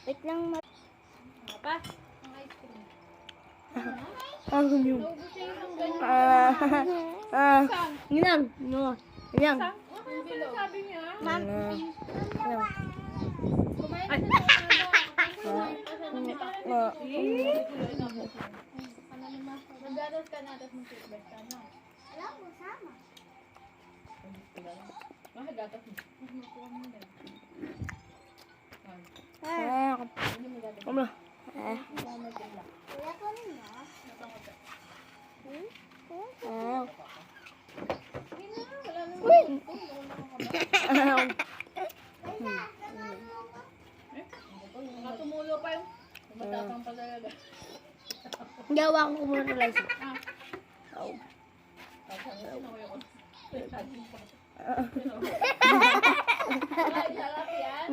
Wait lang. Pa, ang ice cream. Ang yun. Naubusin yung ganyan. Ginang. No. Ginang. Ano yung sinasabi niya? Ma'am. Kumain ka na Nagatas ka na, tapos mag-toothbrush ka na. Alam mo, sama. Mahagatas mo. Makuha mo na. Ano? Wala ko rin na. Tumulo pa yung matapang pa talaga. Gawa ko muna ng license. Ay, sarap yan.